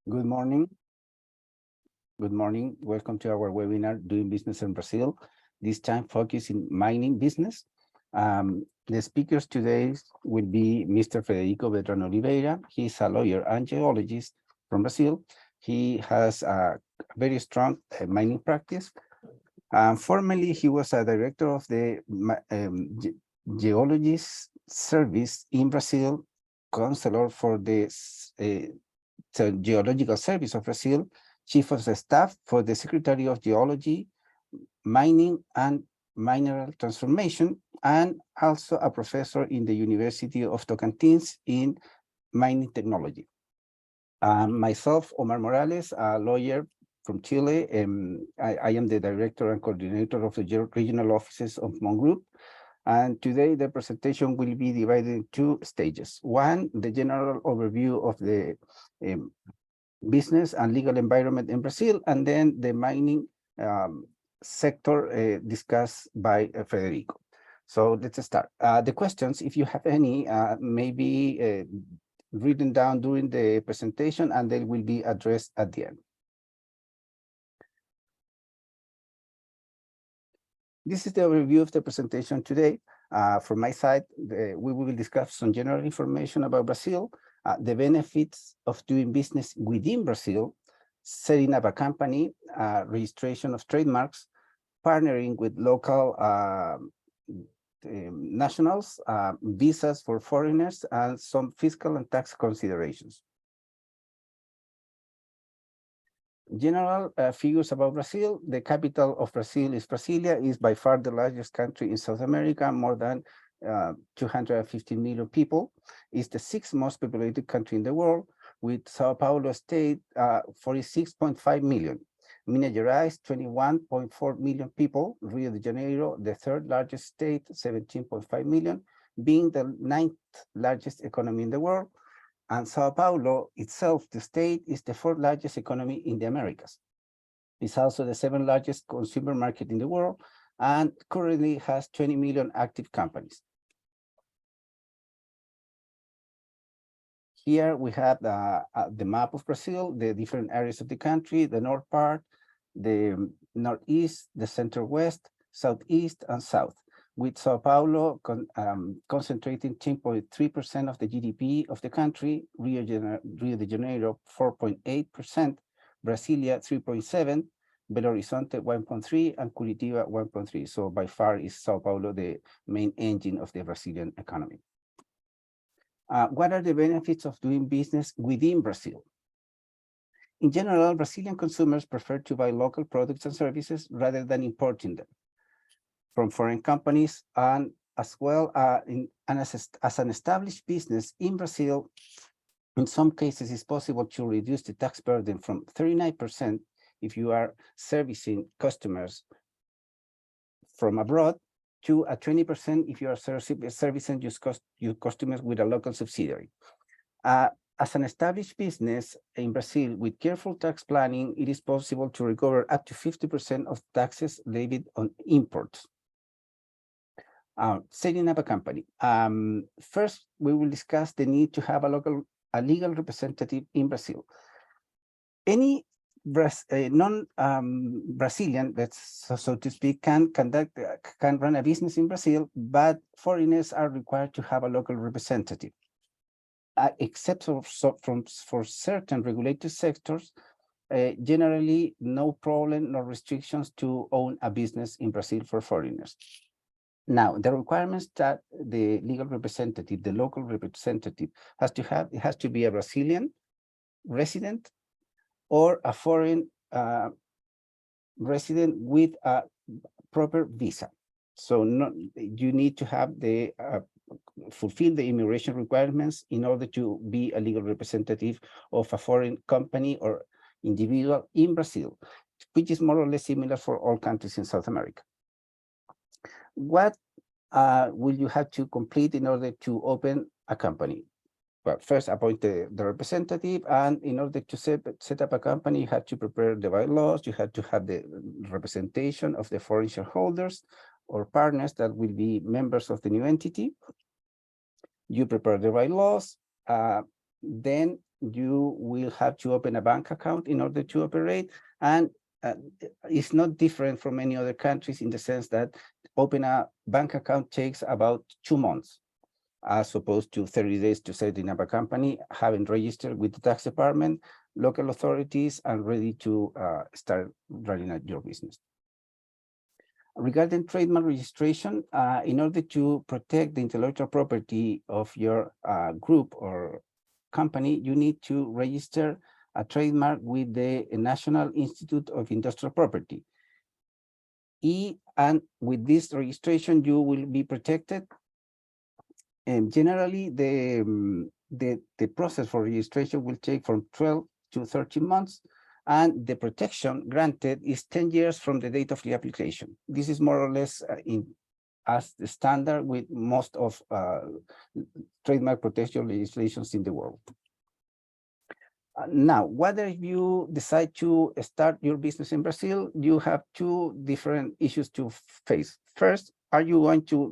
Good morning. Good morning. Welcome to our webinar, Doing Business in Brazil, this time focused in mining business. The speakers today will be Mr. Frederico Beltrán Oliveira. He's a lawyer and geologist from Brazil. He has a very strong mining practice. Formerly, he was a director of the Geologist Service in Brazil, counselor for the Geological Service of Brazil, Chief of the Staff for the Secretary of Geology, Mining and Mineral Transformation, and also a professor in the University of Tocantins in mining technology. Myself, Omar Morales, a lawyer from Chile. I am the director and coordinator of the regional offices of MON Group. And today the presentation will be divided in two stages. One, the general overview of the business and legal environment in Brazil, and then the mining sector discussed by Federico. So let's start. The questions, if you have any, maybe written down during the presentation, and they will be addressed at the end. This is the overview of the presentation today. From my side, we will discuss some general information about Brazil, the benefits of doing business within Brazil, setting up a company, registration of trademarks, partnering with local nationals, visas for foreigners, and some fiscal and tax considerations. General figures about Brazil. The capital of Brazil is Brasilia, is by far the largest country in South America, more than 250 million people. It's the sixth most populated country in the world, with Sao Paulo state 46.5 million. Minas Gerais, 21.4 million people. Rio de Janeiro, the third largest state, 17.5 million, being the ninth largest economy in the world. And Sao Paulo itself, the state, is the fourth largest economy in the Americas. It's also the seventh largest consumer market in the world, and currently has 20 million active companies. Here we have the map of Brazil, the different areas of the country, the north part, the northeast, the center west, southeast, and south, with Sao Paulo concentrating 10.3% of the GDP of the country, Rio de Janeiro 4.8%, Brasilia 3.7%, Belo Horizonte 1.3%, and Curitiba 1.3%. So by far is Sao Paulo the main engine of the Brazilian economy. What are the benefits of doing business within Brazil? In general, Brazilian consumers prefer to buy local products and services rather than importing them from foreign companies, and as well as an established business in Brazil, in some cases it's possible to reduce the tax burden from 39% if you are servicing customers from abroad to a 20% if you are servicing your customers with a local subsidiary. As an established business in Brazil with careful tax planning, it is possible to recover up to 50% of taxes levied on imports. Setting up a company. First, we will discuss the need to have a legal representative in Brazil. Any non-Brazilian, that's so to speak, can run a business in Brazil, but foreigners are required to have a local representative. Except for certain regulated sectors, generally no problem, no restrictions to own a business in Brazil for foreigners. Now, the requirements that the legal representative, the local representative has to have, it has to be a Brazilian resident or a foreign resident with a proper visa. So you need to have the fulfill the immigration requirements in order to be a legal representative of a foreign company or individual in Brazil, which is more or less similar for all countries in South America. What will you have to complete in order to open a company? Well, first appoint the representative, and in order to set up a company, you have to prepare the bylaws, you have to have the representation of the foreign shareholders or partners that will be members of the new entity. You prepare the bylaws, then you will have to open a bank account in order to operate, and it's not different from many other countries in the sense that open a bank account takes about 2 months, as opposed to 30 days to setting up a company, having registered with the tax department, local authorities, and ready to start running your business. Regarding trademark registration, in order to protect the intellectual property of your group or company, you need to register a trademark with the National Institute of Industrial Property. And with this registration, you will be protected. And generally, the process for registration will take from 12 to 13 months, and the protection granted is 10 years from the date of the application. This is more or less as the standard with most of trademark protection legislations in the world. Now, whether you decide to start your business in Brazil, you have two different issues to face. First, are you going to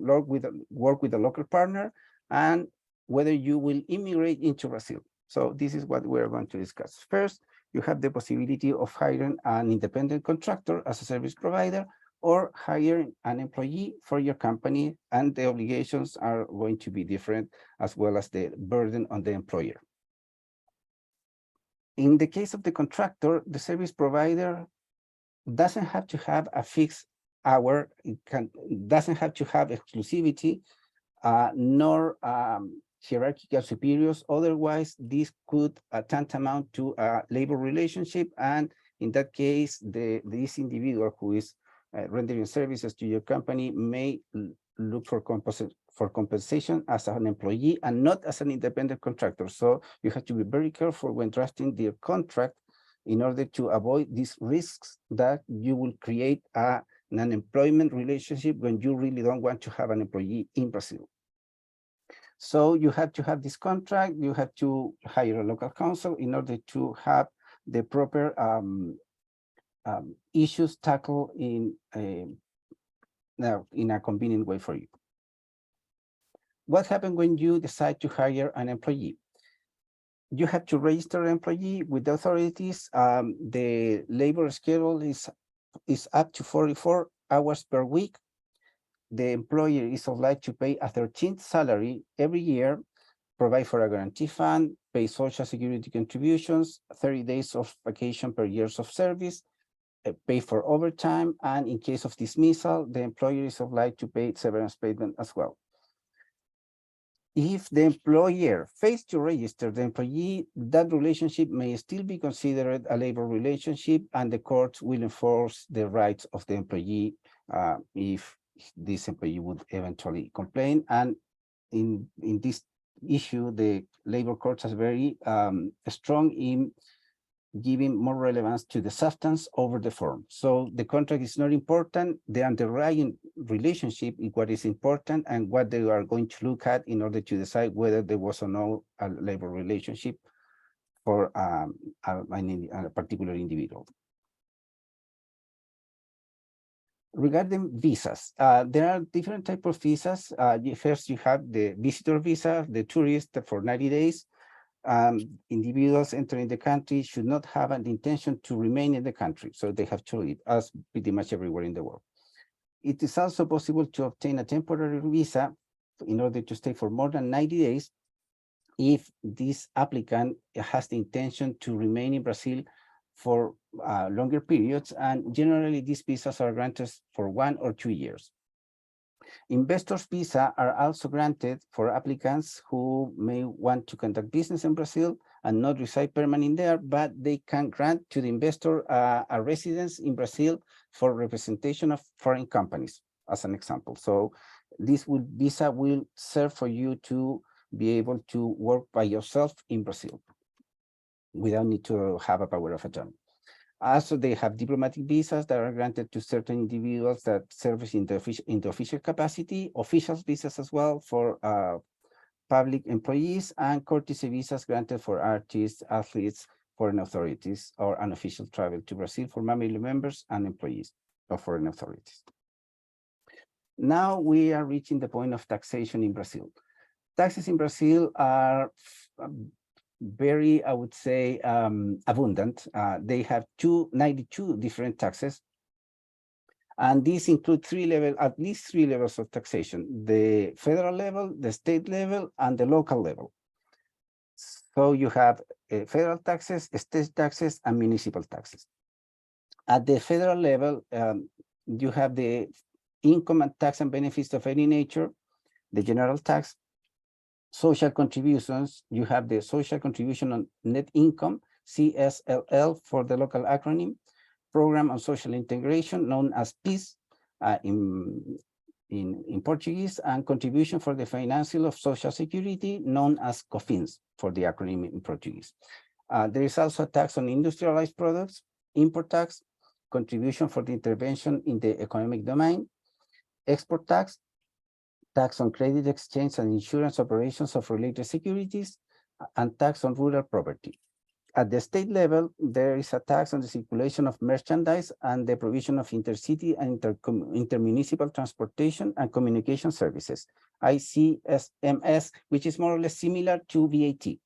work with a local partner, and whether you will immigrate into Brazil? So this is what we're going to discuss. First, you have the possibility of hiring an independent contractor as a service provider, or hiring an employee for your company, and the obligations are going to be different, as well as the burden on the employer. In the case of the contractor, the service provider doesn't have to have a fixed hour, doesn't have to have exclusivity, nor hierarchical superiors. Otherwise, this could tantamount to a labor relationship, and in that case, this individual who is rendering services to your company may look for compensation as an employee and not as an independent contractor. So you have to be very careful when drafting the contract in order to avoid these risks that you will create an employment relationship when you really don't want to have an employee in Brazil. So you have to have this contract, you have to hire a local counsel in order to have the proper issues tackled in a convenient way for you. What happens when you decide to hire an employee? You have to register an employee with the authorities. The labor schedule is up to 44 hours per week. The employer is obliged to pay a 13th salary every year, provide for a guarantee fund, pay social security contributions, 30 days of vacation per year of service, pay for overtime, and in case of dismissal, the employer is obliged to pay severance payment as well. If the employer fails to register the employee, that relationship may still be considered a labor relationship, and the courts will enforce the rights of the employee if this employee would eventually complain. And in this issue, the labor courts are very strong in giving more relevance to the substance over the form. So the contract is not important. The underlying relationship is what is important, and what they are going to look at in order to decide whether there was or no a labor relationship for a particular individual. Regarding visas, there are different types of visas. First, you have the visitor visa, the tourist for 90 days. Individuals entering the country should not have an intention to remain in the country, so they have to leave, as pretty much everywhere in the world. It is also possible to obtain a temporary visa in order to stay for more than 90 days if this applicant has the intention to remain in Brazil for longer periods, and generally these visas are granted for 1 or 2 years. Investors' visa are also granted for applicants who may want to conduct business in Brazil and not reside permanently there, but they can grant to the investor a residence in Brazil for representation of foreign companies, as an example. So this visa will serve for you to be able to work by yourself in Brazil without need to have a power of attorney. Also, they have diplomatic visas that are granted to certain individuals that serve in the official capacity, official visas as well for public employees, and courtesy visas granted for artists, athletes, foreign authorities, or unofficial travel to Brazil for family members and employees of foreign authorities. Now we are reaching the point of taxation in Brazil. Taxes in Brazil are very, I would say, abundant. They have 92 different taxes. And these include at least three levels of taxation: the federal level, the state level, and the local level. So you have federal taxes, state taxes, and municipal taxes. At the federal level, you have the income and tax and benefits of any nature, the general tax, social contributions. You have the social contribution on net income, CSLL for the local acronym, program on social integration known as PIS in Portuguese, and contribution for the financial of social security known as COFINS for the acronym in Portuguese. There is also a tax on industrialized products, import tax, contribution for the intervention in the economic domain, export tax, tax on credit exchange and insurance operations of related securities, and tax on rural property. At the state level, there is a tax on the circulation of merchandise and the provision of intercity and intermunicipal transportation and communication services, ICSMS, which is more or less similar to VAT.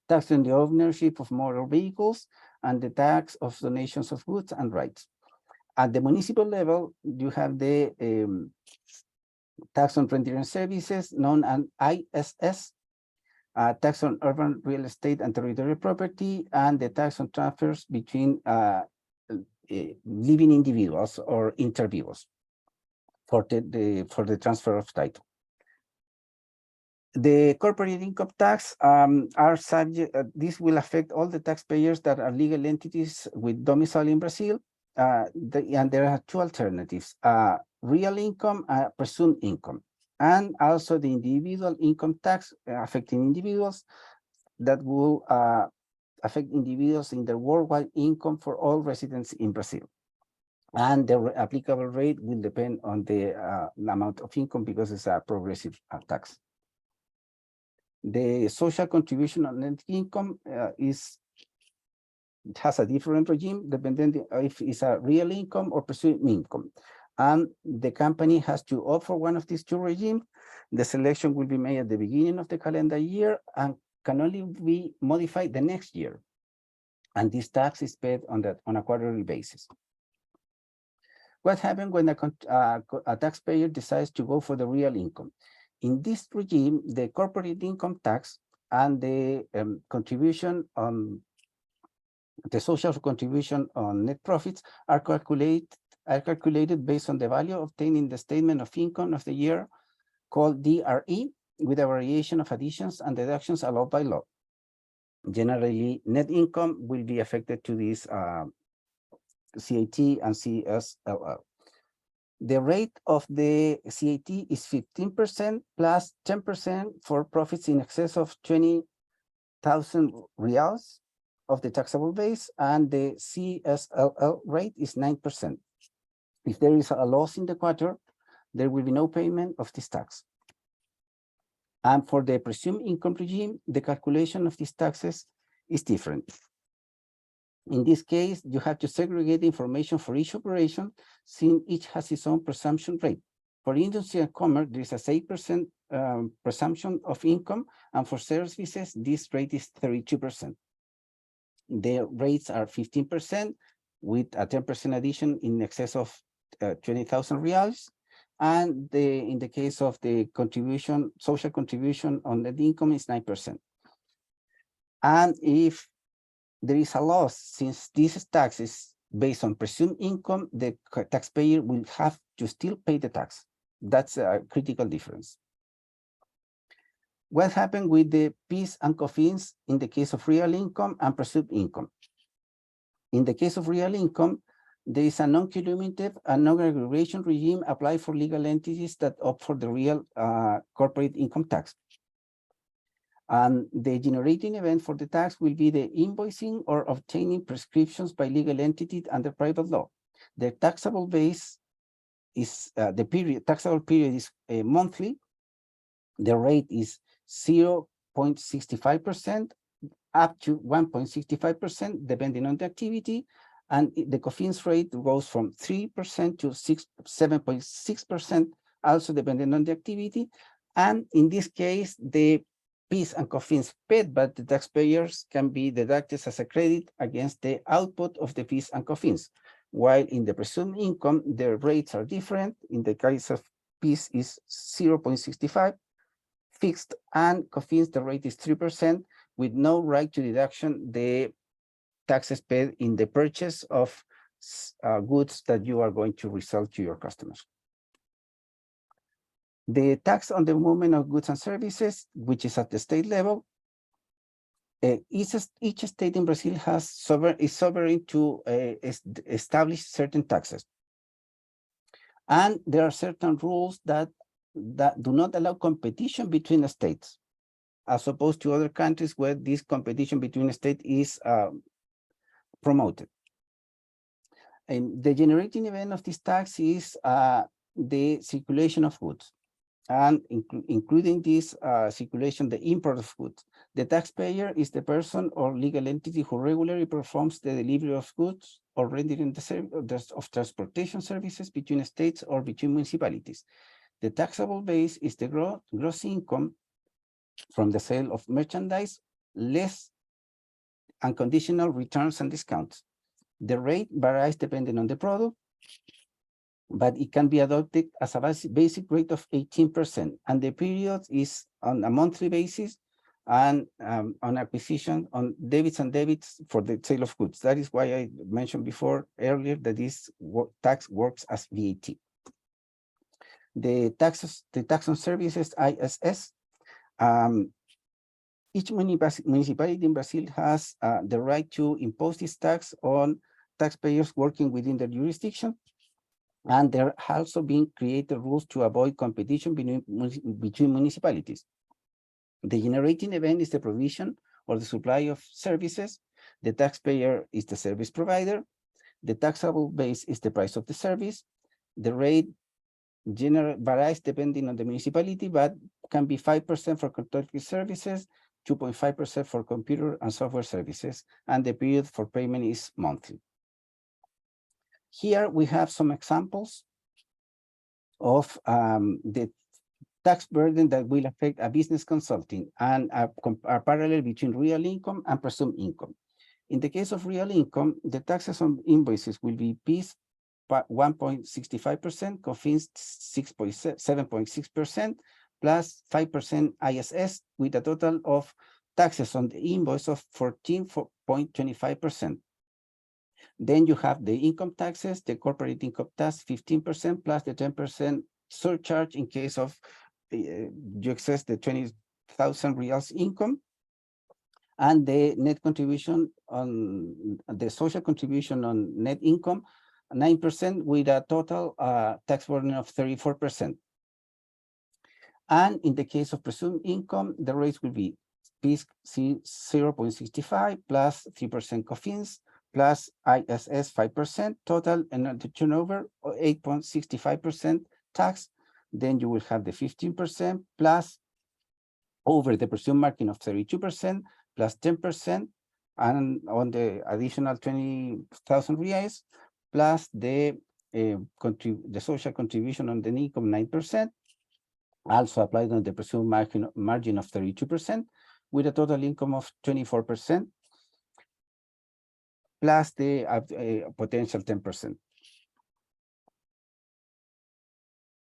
Tax on the ownership of motor vehicles and the tax of donations of goods and rights. At the municipal level, you have the tax on rental and services, known as ISS, tax on urban real estate and territorial property, and the tax on transfers between living individuals or inter vivos for the transfer of title. The corporate income tax are subject. This will affect all the taxpayers that are legal entities with domicile in Brazil, and there are two alternatives: real income, presumed income, and also the individual income tax affecting individuals that will affect individuals in their worldwide income for all residents in Brazil. And the applicable rate will depend on the amount of income because it's a progressive tax. The social contribution on net income has a different regime depending if it's a real income or presumed income. And the company has to opt for one of these two regimes. The selection will be made at the beginning of the calendar year and can only be modified the next year. And this tax is paid on a quarterly basis. What happens when a taxpayer decides to go for the real income? In this regime, the corporate income tax and the contribution on the social contribution on net profits are calculated based on the value obtained in the statement of income of the year, called DRE, with a variation of additions and deductions allowed by law. Generally, net income will be affected to this CAT and CSLL. The rate of the CAT is 15% plus 10% for profits in excess of 20,000 reals of the taxable base, and the CSLL rate is 9%. If there is a loss in the quarter, there will be no payment of this tax. And for the presumed income regime, the calculation of these taxes is different. In this case, you have to segregate information for each operation, since each has its own presumption rate. For industry and commerce, there is a 8% presumption of income, and for services, this rate is 32%. The rates are 15% with a 10% addition in excess of 20,000 reals. And in the case of the contribution, social contribution on net income is 9%. And if there is a loss, since this tax is based on presumed income, the taxpayer will have to still pay the tax. That's a critical difference. What happened with the PIS and COFINS in the case of real income and presumed income? In the case of real income, there is a non-cumulative and non-aggregation regime applied for legal entities that opt for the real corporate income tax. And the generating event for the tax will be the invoicing or obtaining prescriptions by legal entities under private law. The taxable base is taxable period is monthly. The rate is 0.65% up to 1.65%, depending on the activity. And the COFINS rate goes from 3% to 7.6%, also depending on the activity. And in this case, the PIS and COFINS paid by the taxpayers can be deducted as a credit against the output of the PIS and COFINS, while in the presumed income, the rates are different. In the case of PIS is 0.65 fixed, and COFINS, the rate is 3%, with no right to deduction the taxes paid in the purchase of goods that you are going to resell to your customers. The tax on the movement of goods and services, which is at the state level, each state in Brazil is sovereign to establish certain taxes. And there are certain rules that do not allow competition between the states, as opposed to other countries where this competition between the states is promoted. And the generating event of this tax is the circulation of goods, and including this circulation, the import of goods. The taxpayer is the person or legal entity who regularly performs the delivery of goods or rendering the service of transportation services between states or between municipalities. The taxable base is the gross income from the sale of merchandise, less unconditional returns and discounts. The rate varies depending on the product, but it can be adopted as a basic rate of 18%, and the period is on a monthly basis and on acquisition on debits and debits for the sale of goods. That is why I mentioned earlier that this tax works as VAT. The tax on services, ISS. Each municipality in Brazil has the right to impose this tax on taxpayers working within their jurisdiction. And there have also been created rules to avoid competition between municipalities. The generating event is the provision or the supply of services. The taxpayer is the service provider. The taxable base is the price of the service. The rate varies depending on the municipality, but can be 5% for contracted services, 2.5% for computer and software services, and the period for payment is monthly. Here we have some examples of the tax burden that will affect a business consulting and a parallel between real income and presumed income. In the case of real income, the taxes on invoices will be PIS 1.65%, COFINS 7.6%, plus 5% ISS, with a total of taxes on the invoice of 14.25%. Then you have the income taxes, the corporate income tax 15% plus the 10% surcharge in case of you excess the 20,000 reals income, and the net contribution on the social contribution on net income 9%, with a total tax burden of 34%. And in the case of presumed income, the rates will be PIS 0.65 plus 3% COFINS plus ISS 5%, total and the turnover 8.65% tax. Then you will have the 15% plus over the presumed margin of 32% plus 10%, and on the additional 20,000 reais plus the social contribution on the income 9%, also applied on the presumed margin of 32%, with a total income of 24%, plus the potential 10%.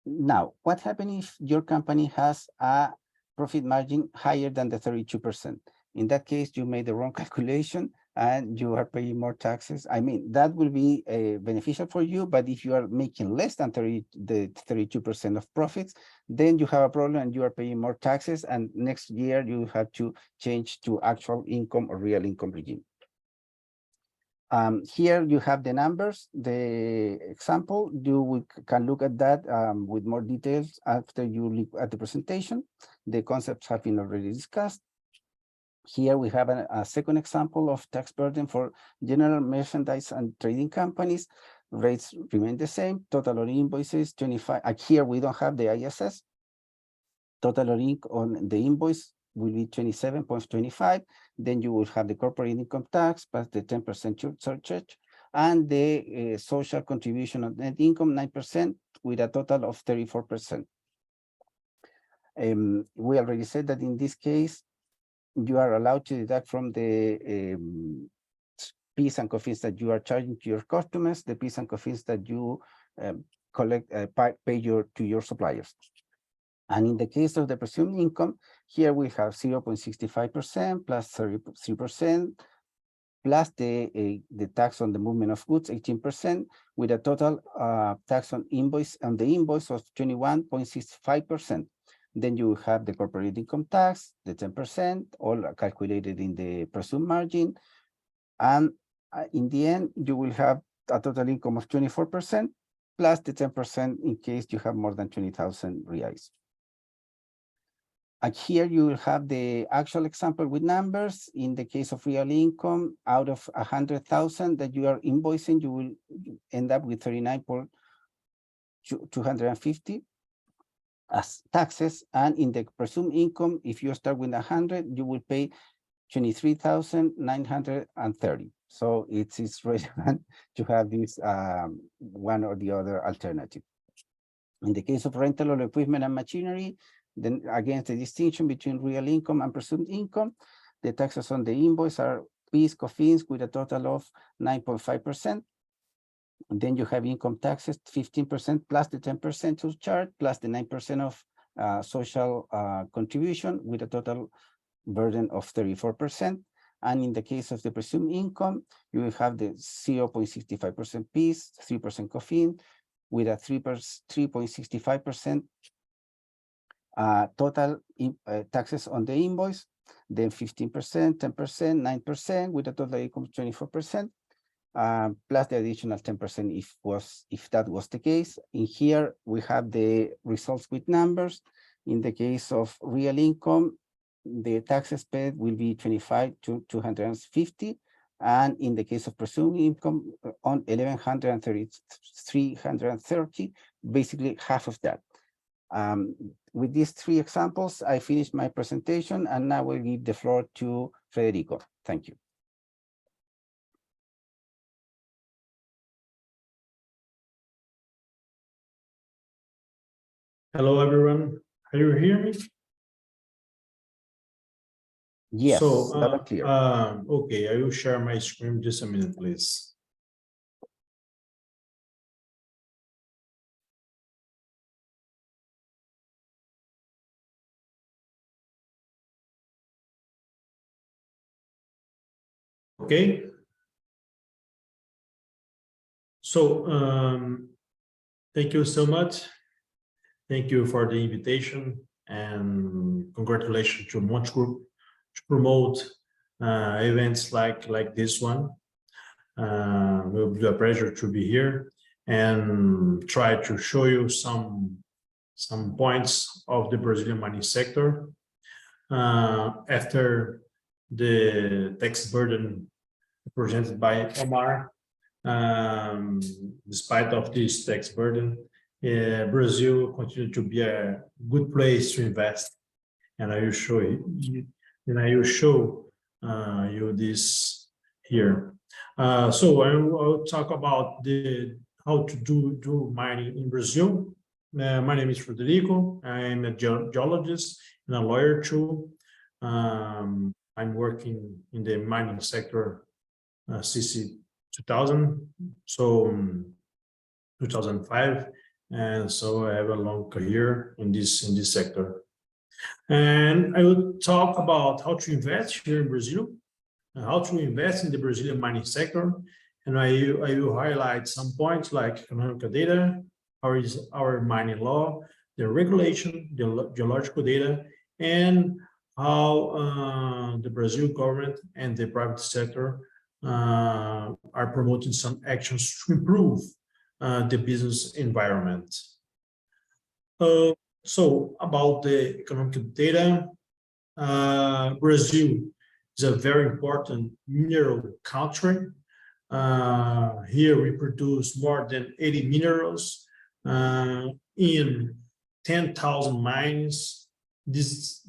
Now, what happens if your company has a profit margin higher than the 32%? In that case, you made the wrong calculation and you are paying more taxes. I mean, that will be beneficial for you, but if you are making less than the 32% of profits, then you have a problem and you are paying more taxes, and next year you have to change to actual income or real income regime. Here you have the numbers, the example. You can look at that with more details after you look at the presentation. The concepts have been already discussed. Here we have a second example of tax burden for general merchandise and trading companies. Rates remain the same. Total on invoices 25. Here we don't have the ISS. Total on the invoice will be 27.25. Then you will have the corporate income tax plus the 10% surcharge, and the social contribution on net income 9%, with a total of 34%. We already said that in this case, you are allowed to deduct from the fees and fees that you are charging to your customers, the fees and fees that you collect, pay to your suppliers. And in the case of the presumed income, here we have 0.65% plus 33%, plus the tax on the movement of goods, 18%, with a total tax on the invoice of 21.65%. Then you have the corporate income tax, the 10%, all calculated in the presumed margin. And in the end, you will have a total income of 24%, plus the 10% in case you have more than 20,000 reais. And here you will have the actual example with numbers. In the case of real income, out of 100,000 that you are invoicing, you will end up with 39,250 as taxes. And in the presumed income, if you start with 100, you will pay 23,930. So it's relevant to have this one or the other alternative. In the case of rental of equipment and machinery, then again, the distinction between real income and presumed income, the taxes on the invoice are PIS, COFINS with a total of 9.5%. And then you have income taxes, 15% plus the 10% to charge, plus the 9% of social contribution with a total burden of 34%. And in the case of the presumed income, you will have the 0.65% PIS, 3% COFIN, with a 3.65% total taxes on the invoice, then 15%, 10%, 9%, with a total income of 24%, plus the additional 10% if that was the case. In here, we have the results with numbers. In the case of real income, the taxes paid will be 25 to 250. And in the case of presumed income, on 1,130, basically half of that. With these three examples, I finished my presentation, and now we'll give the floor to Federico. Thank you. Hello, everyone. Can you hear me? Yes, so, clear. Okay, I will share my screen just a minute, please. Okay. So, thank you so much. Thank you for the invitation, and congratulations to Monte Group to promote events like this one. It will be a pleasure to be here and try to show you some points of the Brazilian mining sector. After the tax burden presented by Omar, despite of this tax burden, Brazil continues to be a good place to invest, and I will show you. And I will show you this here. So I will talk about how to do mining in Brazil. My name is Federico. I'm a geologist and a lawyer too. I'm working in the mining sector since 2000, so 2005, and so I have a long career in this sector. And I will talk about how to invest here in Brazil, how to invest in the Brazilian mining sector, and I will highlight some points like economic data, how is our mining law, the regulation, the geological data, and how the Brazil government and the private sector are promoting some actions to improve the business environment. So about the economic data, Brazil is a very important mineral country. Here we produce more than 80 minerals in 10,000 mines. This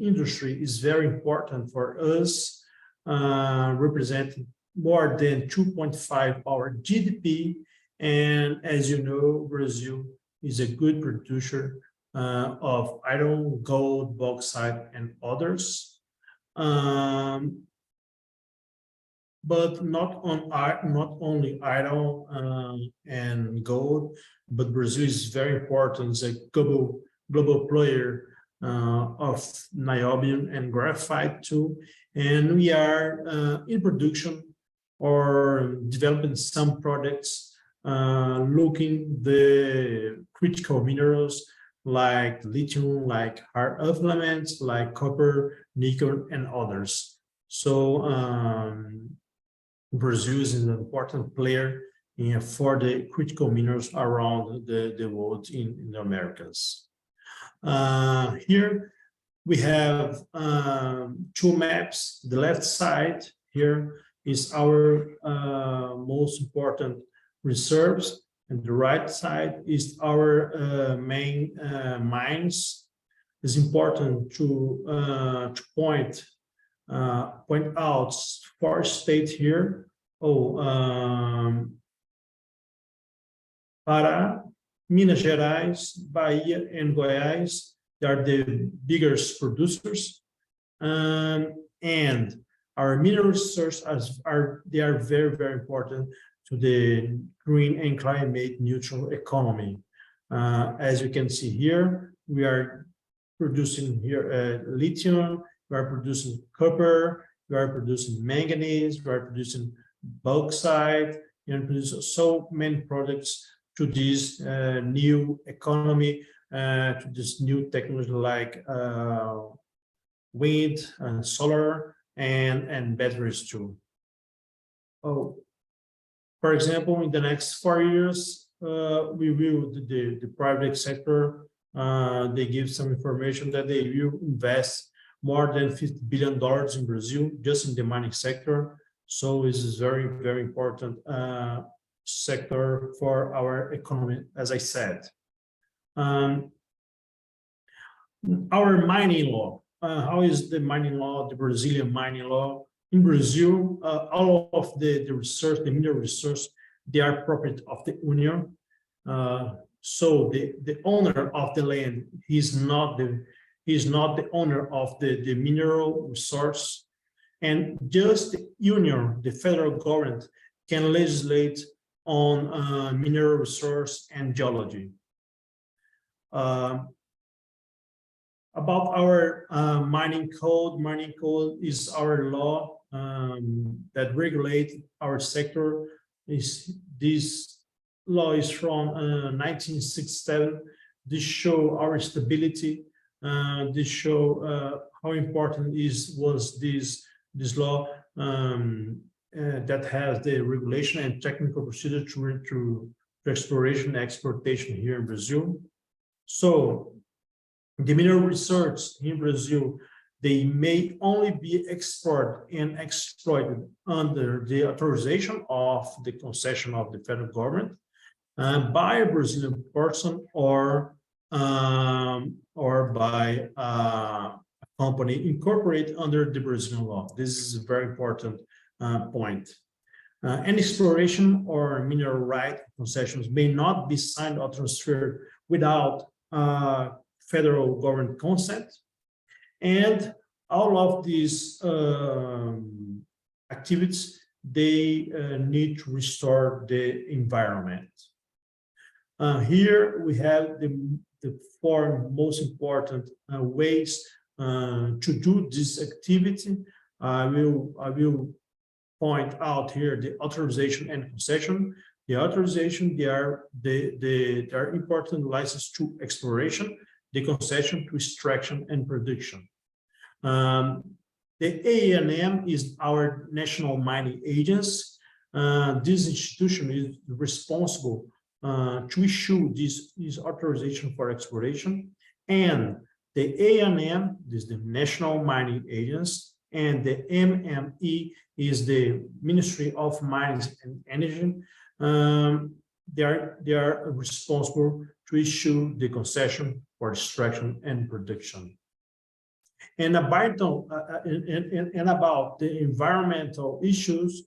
industry is very important for us, representing more than 2.5 our GDP. And as you know, Brazil is a good producer of iron, gold, bauxite, and others. But not only iron and gold, but Brazil is very important as a global player of niobium and graphite too, and we are in production or developing some products looking the critical minerals like lithium, like hard earth elements, like copper, nickel, and others. So Brazil is an important player for the critical minerals around the world in the Americas. Here we have two maps. The left side here is our most important reserves, and the right side is our main mines. It's important to point out four states here. Pará, Minas Gerais, Bahia, and Goiás. They are the biggest producers, and our mineral resources are very, very important to the green and climate neutral economy. As you can see here, we are producing here lithium, we are producing copper, we are producing manganese, we are producing bauxite, and produce so many products to this new economy, to this new technology like wind and solar and batteries too. For example, in the next 4 years, we will the private sector. They give some information that they will invest more than $50 billion in Brazil just in the mining sector. So this is very, very important sector for our economy, as I said. Our mining law. How is the mining law, the Brazilian mining law? In Brazil, all of the resource, the mineral resource, they are property of the Union. So the owner of the land, he's not the owner of the mineral resource. And just the Union, the federal government, can legislate on mineral resource and geology. About our mining code is our law that regulates our sector. This law is from 1967. This show our stability. This show how important was this law that has the regulation and technical procedure to exploration and exportation here in Brazil. So the mineral resources in Brazil, they may only be exported and exploited under the authorization of the concession of the federal government by a Brazilian person or by a company incorporated under the Brazilian law. This is a very important point. Any exploration or mineral right concessions may not be signed or transferred without federal government consent, and all of these activities, they need to restore the environment. Here we have the four most important ways to do this activity. I will point out here the authorization and concession. The authorization, they are important license to exploration, the concession to extraction and production. The ANM is our national mining agency. This institution is responsible to issue this authorization for exploration, and the ANM is the National Mining Agency, and the MME is the Ministry of Mines and Energy. They are responsible to issue the concession for extraction and production. And about the environmental issues,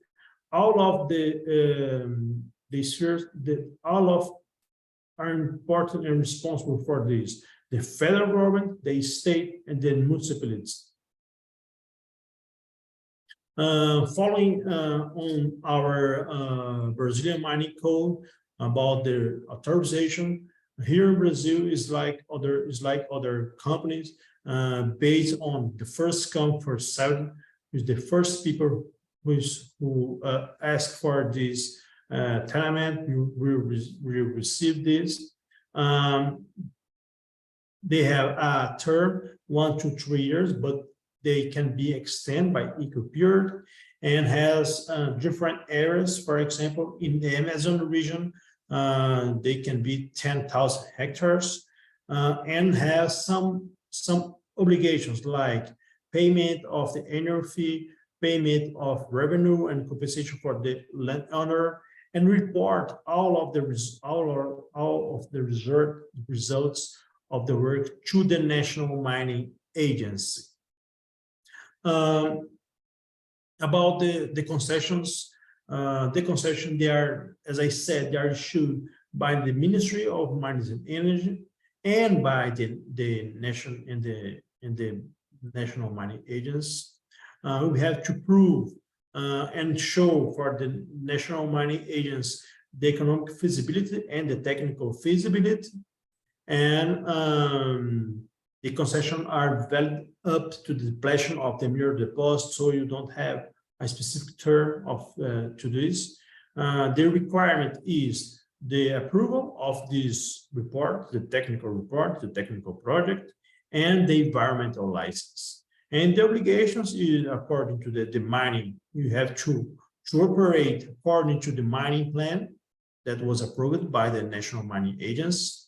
all of the spheres, all of are important and responsible for this. The federal government, the state, and the municipalities. Following on our Brazilian mining code about the authorization, here in Brazil is like other companies based on the first come first served, is the first people who ask for this tenement will receive this. They have a term 1 to 3 years, but they can be extended by equal period, and has different areas. For example, in the Amazon region, they can be 10,000 hectares, and has some obligations like payment of the annual fee, payment of revenue and compensation for the landowner, and report all of the results of the work to the National Mining Agency. About the concessions, they are, as I said, they are issued by the Ministry of Mines and Energy and by the National Mining Agency. We have to prove and show for the National Mining Agency the economic feasibility and the technical feasibility, and the concession are valid up to the depletion of the mineral deposit, so you don't have a specific term of to this. The requirement is the approval of this report, the technical report, the technical project, and the environmental license. And the obligations is according to the mining. You have to operate according to the mining plan that was approved by the National Mining Agency.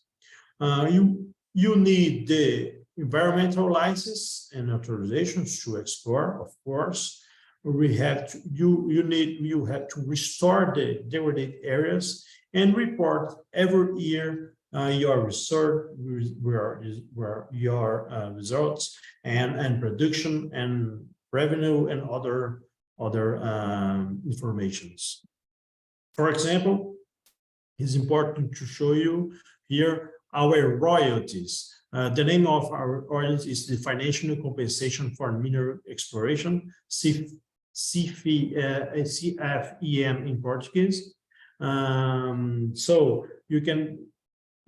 You need the environmental license and authorizations to explore, of course. We have to, you have to restore the degraded areas and report every year your research, your results and production and revenue and other informations. For example, it's important to show you here our royalties. The name of our royalties is the Financial Compensation for Mineral Exploration, CFEM in Portuguese. So you can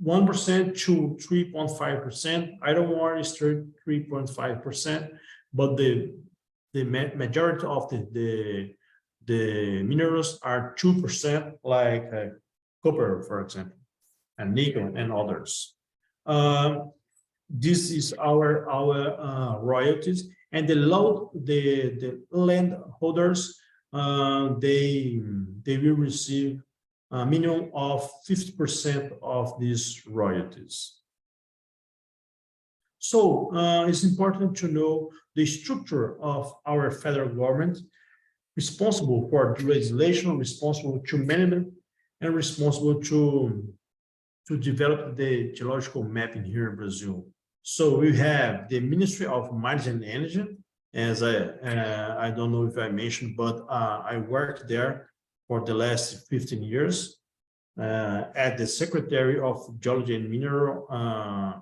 1% to 3.5%. Iron ore is 3.5%, but the majority of the minerals are 2%, like copper, for example, and nickel and others. This is our royalties, and the landholders they will receive a minimum of 50% of these royalties. So it's important to know the structure of our federal government, responsible for the legislation, responsible to management, and responsible to develop the geological mapping here in Brazil. So we have the Ministry of Mines and Energy, as I don't know if I mentioned, but I worked there for the last 15 years as the Secretary of Geology and Mineral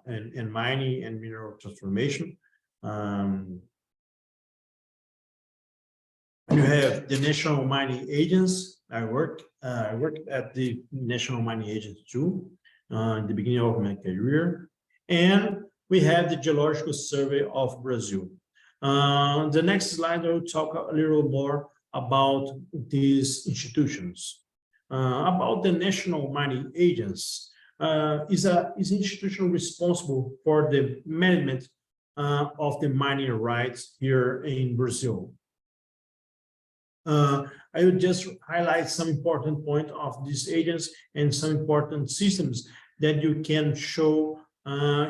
and Mining and Mineral Transformation. You have the National Mining Agency. I worked at the National Mining Agency too in the beginning of my career, and we have the Geological Survey of Brazil. The next slide, I will talk a little more about these institutions. About the National Mining Agency, is an institution responsible for the management of the mining rights here in Brazil. I would just highlight some important points of this agency and some important systems that you can show,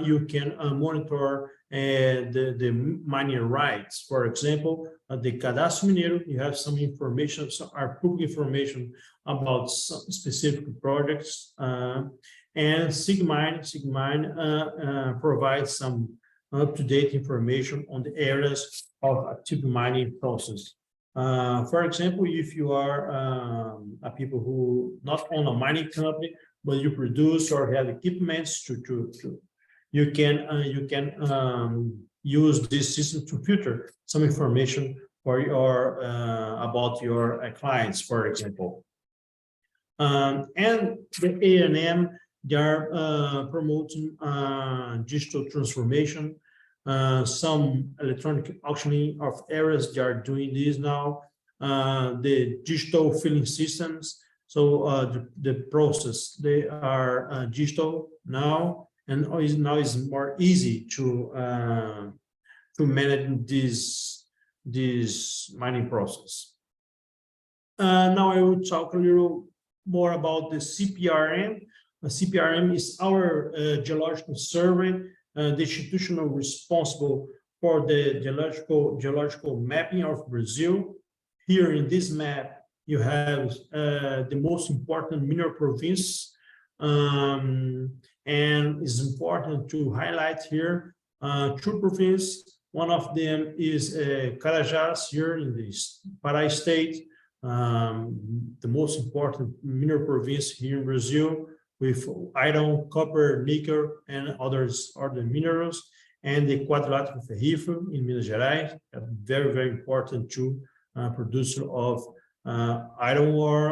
you can monitor the mining rights. For example, the Cadastro Mineiro, you have some information, some are public information about some specific projects, and Sigmine provides some up-to-date information on the areas of active mining process. For example, if you are a people who not own a mining company, but you produce or have equipments you can use this system to filter some information for your about your clients, for example. And the A&M, they are promoting digital transformation. Some electronic auctioning of areas, they are doing this now. The digital filling systems, so the process, they are digital now, and now is more easy to manage this mining process. Now I will talk a little more about the CPRM. CPRM is our geological survey, the institutional responsible for the geological mapping of Brazil. Here in this map, you have the most important mineral province, and it's important to highlight here two provinces. One of them is Carajás, here in the Pará state, the most important mineral province here in Brazil, with iron, copper, nickel, and other minerals, and the Quadrilátero Ferrífero in Minas Gerais, a very, very important too, producer of iron ore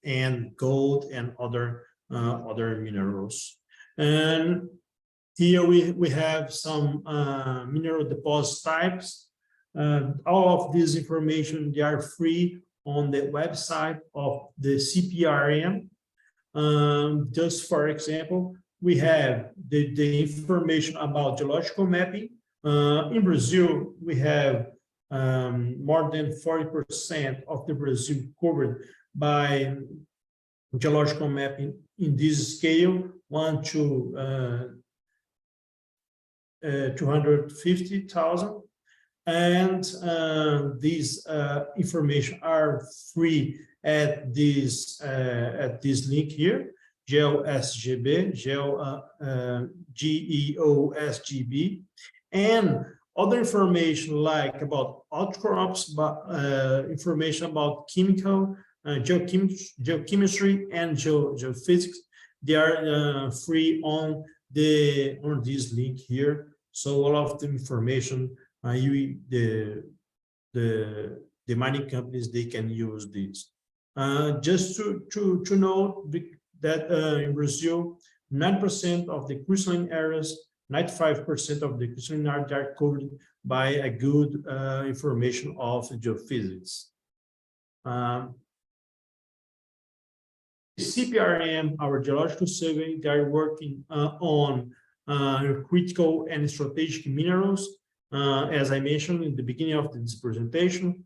and gold and other minerals. And here we have some mineral deposit types. All of this information, they are free on the website of the CPRM. Just for example, we have the information about geological mapping. In Brazil, we have more than 40% of the Brazil covered by geological mapping in this scale, 1 to 250,000. And these information are free at this link here, GeoSGB, GEOSGB, and other information like about outcrops, but information about chemical, geochemistry, and geophysics. They are free on this link here. So all of the information, the mining companies, they can use this. Just to know that in Brazil, 9% of the crystalline areas, 95% of the crystalline areas are covered by a good information of geophysics. CPRM, our geological survey, they are working on critical and strategic minerals. As I mentioned in the beginning of this presentation,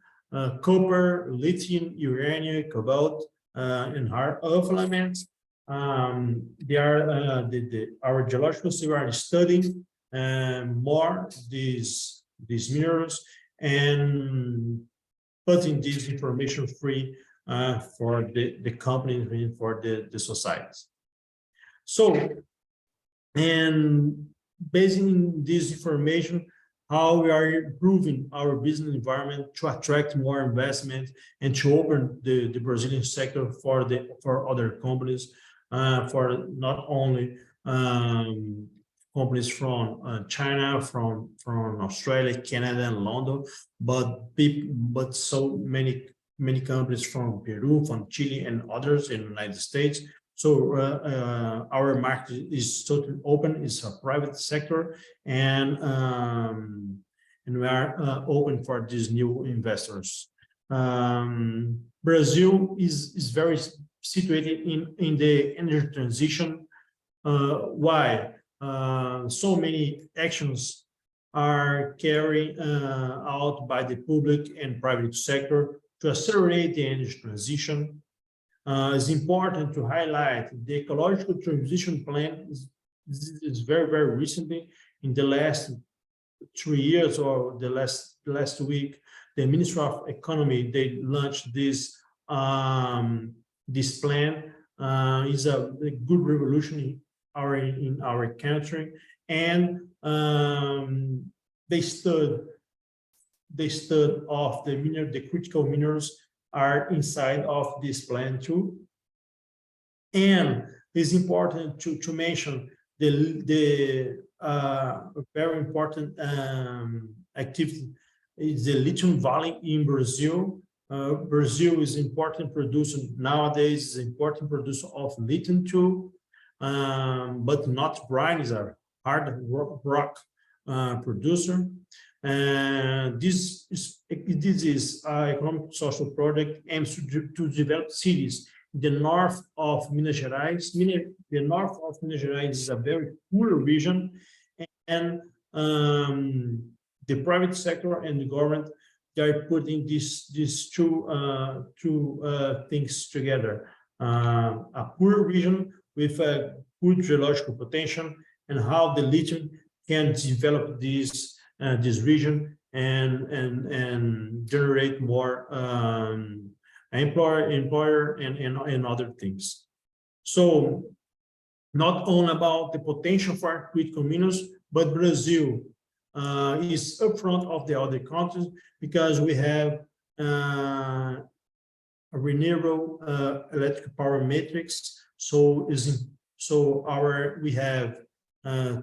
copper, lithium, uranium, cobalt, and rare earth elements. They are our geological survey are studying more these minerals and putting this information free for the companies and for the societies. So, and based on this information, how we are improving our business environment to attract more investment and to open the Brazilian sector for other companies, for not only companies from China, from Australia, Canada, and London, but so many companies from Peru, from Chile, and others in the United States. So our market is totally open. It's a private sector, and we are open for these new investors. Brazil is very situated in the energy transition. Why? So many actions are carried out by the public and private sector to accelerate the energy transition. It's important to highlight the ecological transition plan is very, very recently, in the last 3 years or the last week, the Ministry of Economy, they launched this this plan. Is a good revolution in our country, and they stood of the critical minerals are inside of this plan too. And it's important to mention the very important activity is the lithium valley in Brazil. Brazil is important producer nowadays, is important producer of lithium too, but not brine, is a hard rock producer. And this is an economic social project aims to develop cities in the north of Minas Gerais. The north of Minas Gerais is a very poor region, and the private sector and the government, they are putting these two things together. A poor region with a good geological potential, and how the lithium can develop this region and generate more employer and other things. So not only about the potential for critical minerals, but Brazil is up front of the other countries because we have a renewable electric power matrix. So we have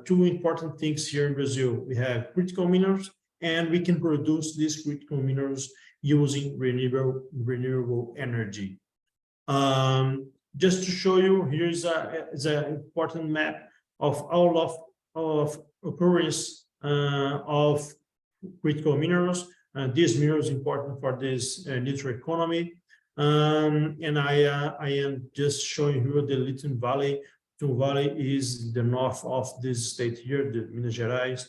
two important things here in Brazil. We have critical minerals, and we can produce these critical minerals using renewable energy. Just to show you, here's an important map of all of occurrence of critical minerals. These minerals important for this neutral economy. And I am just showing you the lithium valley. Lithium Valley is the north of this state here, the Minas Gerais.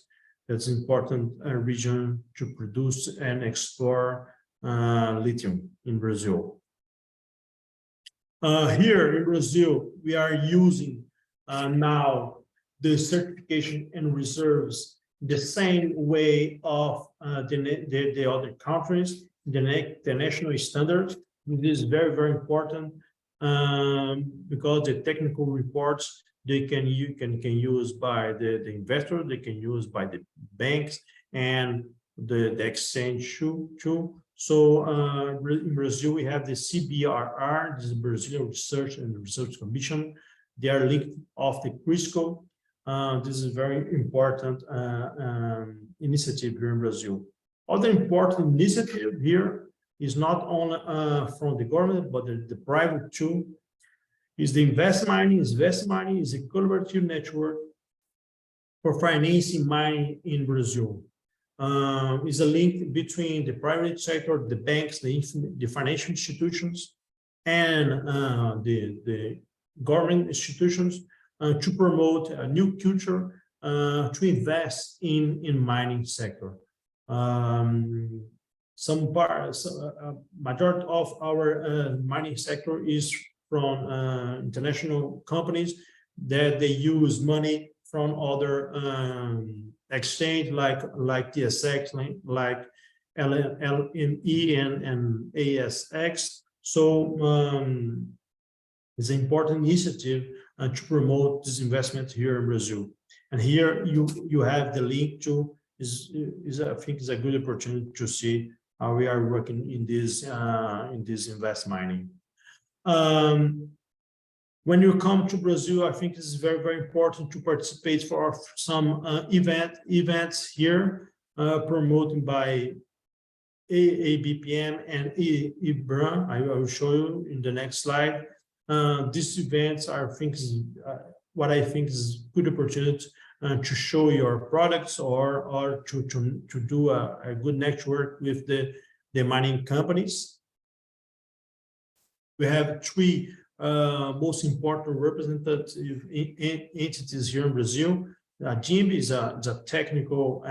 That's an important region to produce and explore lithium in Brazil. Here in Brazil, we are using now the certification and reserves the same way of the other countries, the national standard. This is very, very important because the technical reports you can use by the investor, they can use by the banks and the exchange too. So in Brazil, we have the CBRR, this is Brazilian Research and Research Commission. They are linked of the CRISCO. This is a very important initiative here in Brazil. Other important initiative here is not only from the government, but the private too, is the Invest Mining. Invest Mining is a collaborative network for financing mining in Brazil. Is a link between the private sector, the banks, the financial institutions, and the government institutions to promote a new culture to invest in mining sector. Majority of our mining sector is from international companies that they use money from other exchange like TSX, like LME and ASX. So it's an important initiative to promote this investment here in Brazil. And here you have the link to I think is a good opportunity to see how we are working in this invest mining. When you come to Brazil, I think it's very, very important to participate for some events here promoted by ABPM and IBRAM. I will show you in the next slide. These events are what I think is good opportunity to show your products or to do a good network with the mining companies. We have three most important representative entities here in Brazil. GIMB is a technical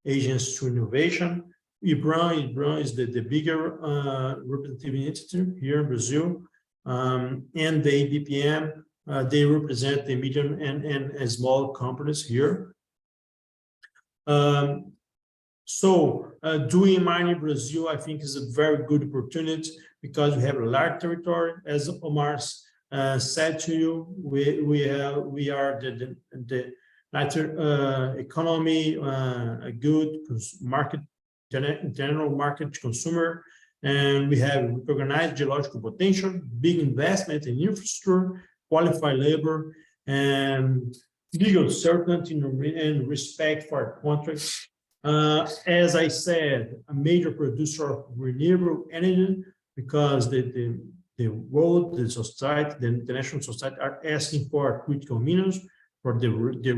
agents to innovation. IBRAM is the bigger representative entity here in Brazil. And the ABPM, they represent the medium and small companies here. Doing mining in Brazil, I think, is a very good opportunity because we have a large territory. As Omar said to you, we are the economy, a good market, general market consumer, and we have recognized geological potential, big investment in infrastructure, qualified labor, and legal certainty and respect for contracts. As I said, a major producer of renewable energy, because the world, the society, the international society are asking for critical minerals for the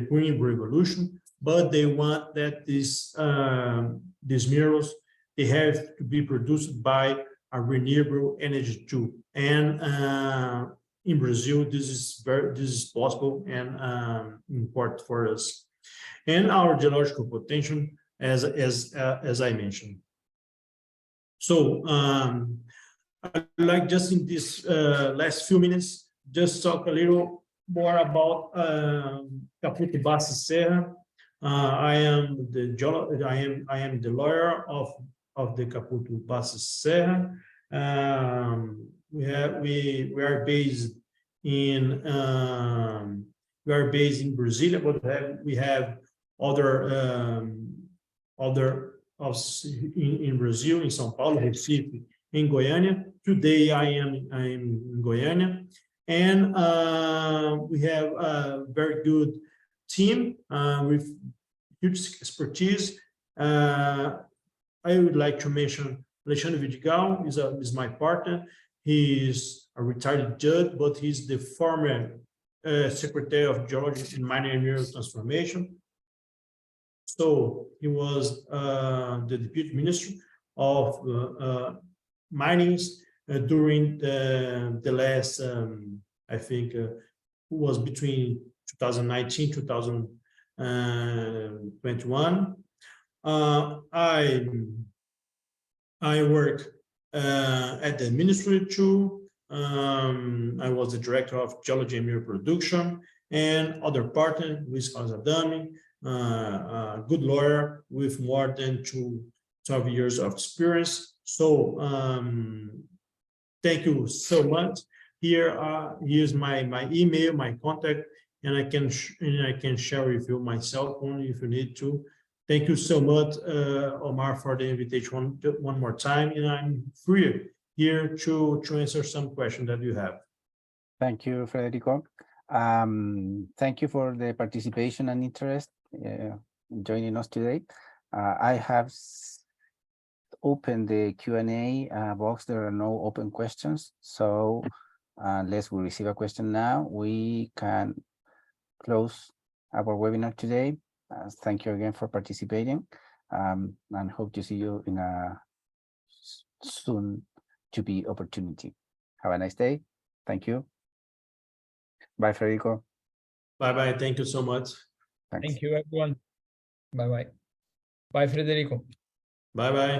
green revolution, but they want that these minerals, they have to be produced by a renewable energy too. And in Brazil, this is possible and important for us. And our geological potential, as I mentioned. So I'd like just in this last few minutes, just talk a little more about Caputo Bassi Serra. I am the lawyer of the Caputo Bassi Serra. We are based in Brasilia, but we have other offices in Brazil, in São Paulo, Recife, in Goiânia. Today I'm in Goiânia, and we have a very good team with huge expertise. I would like to mention Alexandre Vidigal is my partner. He is a retired judge, but he's the former Secretary of Geology and Mining and Mineral Transformation. So he was the Deputy Minister of Minings during the last, I think, was between 2019 2021. I work at the ministry too. I was the director of geology and mineral production, and other partner, Luis Casadami, a good lawyer with more than 12 years of experience. So thank you so much. Here's my email, my contact, and I can share with you my cell phone if you need to. Thank you so much, Omar, for the invitation one more time, and I'm free here to answer some questions that you have. Thank you, Federico. Thank you for the participation and interest joining us today. I have opened the Q&A box. There are no open questions, so unless we receive a question now, we can close our webinar today. Thank you again for participating, and hope to see you in a soon to be opportunity. Have a nice day. Thank you. Bye, Federico. Bye-bye. Thank you so much. Thanks. Thank you, everyone. Bye-bye. Bye, Federico. Bye-bye.